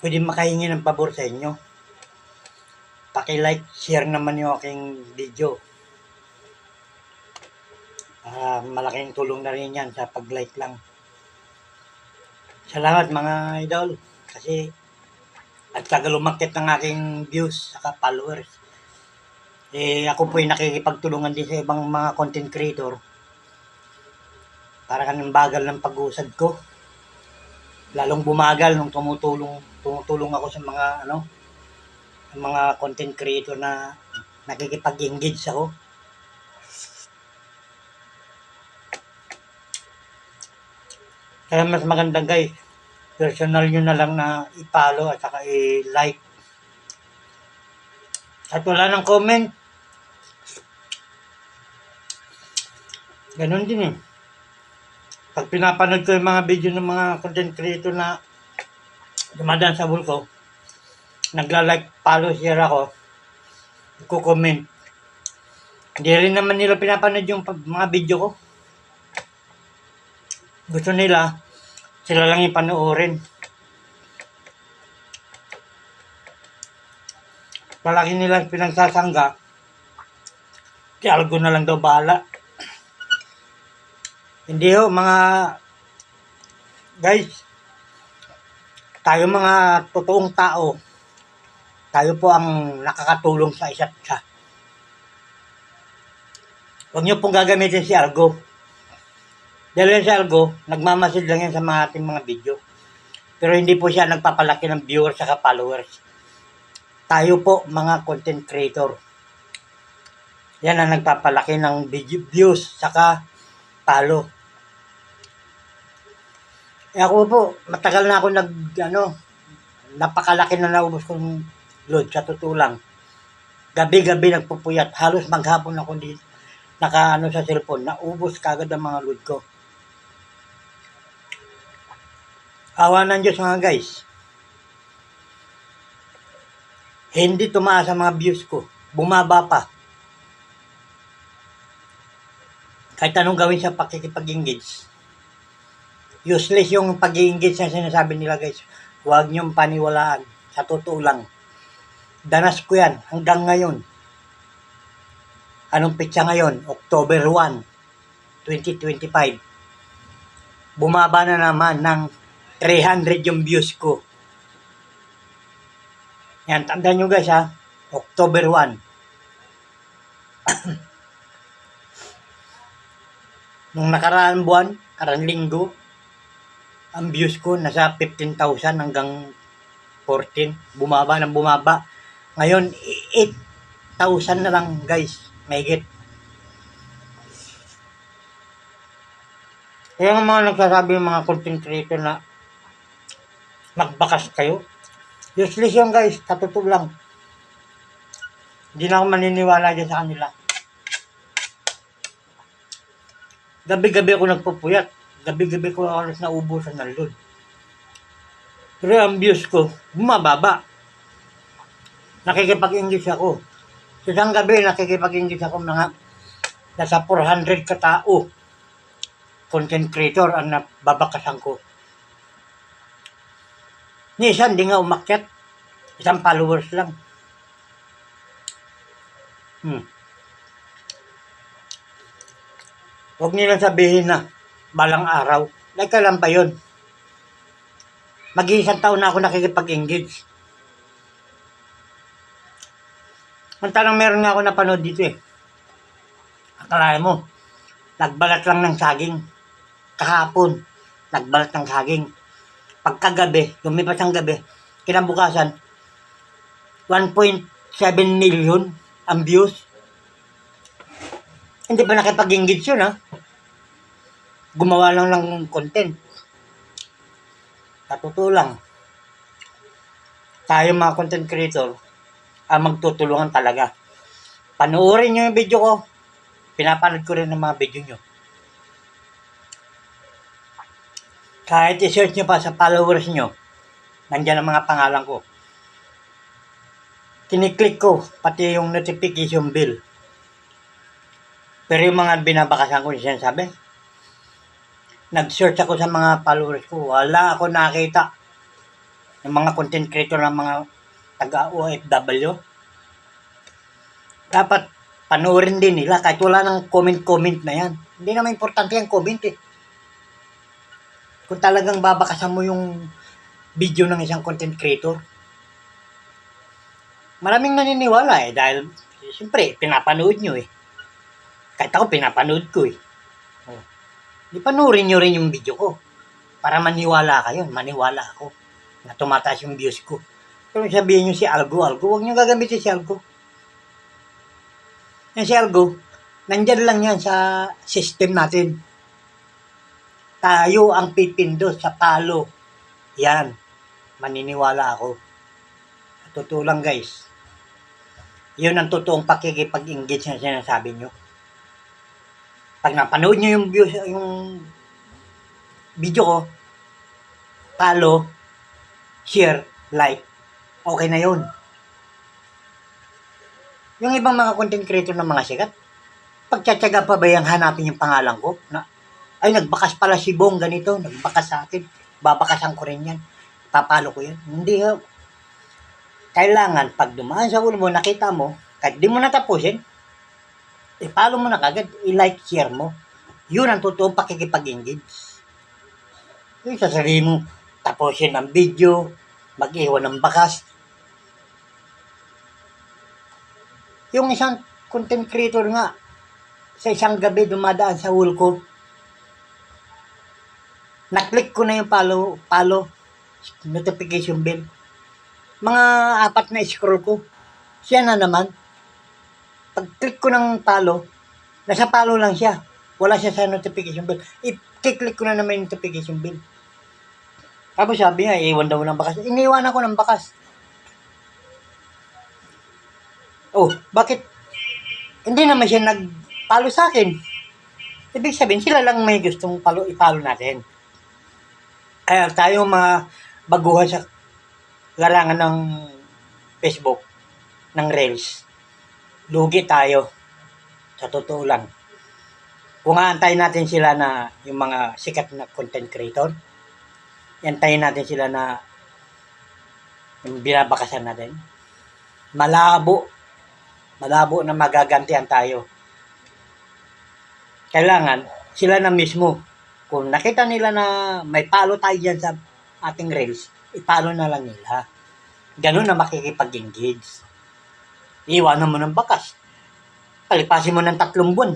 pwede makahingi ng pabor sa inyo. Paki-like, share naman yung aking video. Malaking tulong na rin yan sa pag-like lang. Salamat mga idol. Kasi at tagal umakit ng aking views saka followers. Ako po ay nakikipagtulungan din sa ibang mga content creator. Para kanang bagal ng pag-usad ko. Lalong bumagal nung tumutulong ako sa mga mga content creator na nakikipag-engage ako. Kaya mas maganda guys, personal nyo na lang na i-follow at saka i-like. At wala ng comment. Ganon din eh. Pag pinapanood ko yung mga video ng mga content creator na dumadaan sa bull ko, nagla-like, follow, share ako, nagko-comment. Hindi rin naman nila pinapanood yung mga video ko. Gusto nila, sila lang ipanoorin. Palagi nilang pinagsasangga, si Algo na lang daw bahala. Hindi ho, mga guys, tayo mga totoong tao, tayo po ang nakakatulong sa isa't isa. Huwag niyo pong gagamitin si Algo. Dahil si Algo, nagmamasid lang yan sa mga ating mga video. Pero hindi po siya nagpapalaki ng viewers at followers. Tayo po, mga content creator. Yan ang nagpapalaki ng views saka follow. Ako po, matagal na ako napakalaki na naubos kong load, sa totoo lang. Gabi-gabi nagpupuyat, halos maghapon ako dito, sa cellphone, naubos kagad ang mga load ko. Awa ng Diyos mga guys. Hindi tumaas ang mga views ko, bumaba pa. Kahit anong gawin sa pakikipag-engage. Useless yung pag-engage na sinasabi nila guys. Huwag niyong paniwalaan. Sa totoo lang. Danas ko yan hanggang ngayon. Anong petsa ngayon? October 1, 2025. Bumaba na naman ng 300 yung views ko. Yan, tandaan nyo guys ha. October 1. Nung nakaraan buwan, karang linggo, ang views ko nasa 15,000 hanggang 14. Bumaba ng bumaba. Ngayon, 8,000 na lang guys. Mahigit. Kaya nga mga nagsasabi ng mga content creator na magbakas kayo. Useless yan guys. Katotoo lang. Hindi na ako maniniwala dyan sa kanila. Gabi-gabi ako nagpupuyat. Gabi-gabi ko alas na ubusan ng load. Pero ang views ko, bumababa. Nakikipag-engage ako. Isang gabi, nakikipag-engage ako mga nasa 400 katao. Content creator ang nababakasan ko. Ni isa, hindi nga umakyat. Isang followers lang. Huwag nilang sabihin na balang araw. Like kailan pa yun? Mag-iisang taon na ako nakikipag-engage. Mantalang meron nga ako napanood dito eh. Akalain mo, nagbalat lang ng saging. Kahapon, nagbalat ng saging. Pagkagabi, lumipas ang gabi, kinabukasan, 1.7 million ang views. Hindi pa nakipag-engage yun ha. Gumawa lang ng content. Sa totoo lang, tayo mga content creator, ang magtutulungan talaga. Panoorin nyo yung video ko. Pinapanood ko rin ng mga video nyo. Kahit i-search nyo pa sa followers nyo, nandyan ang mga pangalan ko. Kiniklik ko, pati yung notification bell. Pero yung mga binabakasan ko, sinasabi, nag-search ako sa mga followers ko, wala ako nakita. ng mga content creator ng mga taga-OFW, dapat panoorin din nila kahit wala ng comment na yan. Hindi naman importante yung comment eh. Kung talagang babakasan mo yung video ng isang content creator. Maraming naniniwala eh dahil siyempre pinapanood nyo eh. Kahit ako pinapanood ko eh. Oh. Di panoorin nyo rin yung video ko para maniwala kayo, maniwala ako na tumataas yung views ko. Pero sabihin nyo si Algo, huwag nyo gagamitin si Algo. Yan si Algo, nandyan lang yan sa system natin. Tayo ang pipindot sa palo. Yan, maniniwala ako. Totoo lang guys. Yun ang totoong pakikipag-engage na sinasabi nyo. Pag napanood nyo yung video ko, follow, share, like, okay na yun. Yung ibang mga content creator ng mga sikat, pagtsatsaga pa ba yung hanapin yung pangalan ko? Na, ay, nagbakas pala si Bong ganito, nagbakas sa akin, babakasan ko rin yan, papalo ko yan. Hindi ha. Kailangan, pag dumaan sa ulo mo, nakita mo, kahit di mo natapusin, i-follow mo na kagad, i-like, share mo. Yun ang totoong pakikipag-engage. Yung sasabihin mo, tapusin ang video, mag-iwan ng bakas. Yung isang content creator nga, sa isang gabi dumadaan sa wall ko, na-click ko na yung follow, notification bell. Mga 4 na scroll ko, siya na naman. Pag-click ko ng follow, nasa follow lang siya. Wala siya sa notification bell. I-click ko na naman yung notification bell. Tapos sabi niya, iwan daw ng bakas. Iniwan ako ng bakas. Oh, bakit? Hindi naman siya nag-follow sa akin. Ibig sabihin, sila lang may gustong i-follow natin. Kaya tayo mga baguhan sa larangan ng Facebook, ng Reels, lugi tayo. Sa totoo lang. Kung aantayin natin sila na yung mga sikat na content creator, antayin natin sila na yung binabakasan natin, malabo na magagantihan tayo. Kailangan sila na mismo, kung nakita nila na may follow tayo dyan sa ating Reels, i-follow na lang nila. Ganun na makikipag-engage. Iwanan mo ng bakas. Palipasin mo ng 3 buwan.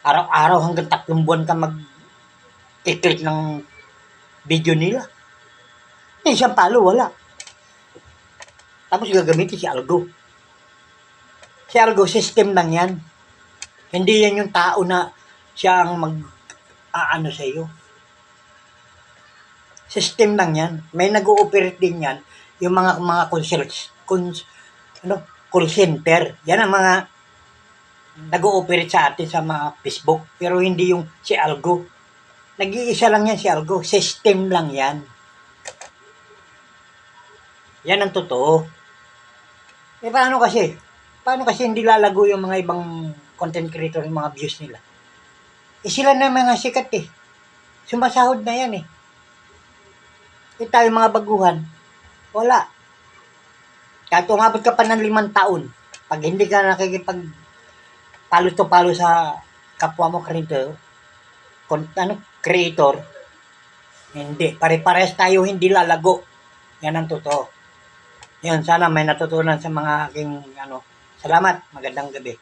Araw-araw hanggang 3 buwan ka mag-click ng video nila. Isang follow, wala. Tapos gagamitin si Algo. Si Algo, system lang yan. Hindi yan yung tao na siya ang mag-aano sa iyo. System lang yan. May nag-ooperate din yan. Yung mga call center. Yan ang mga nag-ooperate sa atin sa mga Facebook. Pero hindi yung si Algo. Nag-iisa lang yan si Algo. System lang yan. Yan ang totoo. Eh paano kasi? Paano kasi hindi lalago yung mga ibang content creator, yung mga views nila? Eh sila na mga sikat eh. Sumasahod na yan eh. Eh tayo mga baguhan, wala. Kahit umabot ka pa ng 5 taon, pag hindi ka nakikipag palo sa kapwa mo creator, hindi. Pare-pares tayo hindi lalago. Yan ang totoo. Yan, sana may natutunan sa mga aking Salamat. Magandang gabi.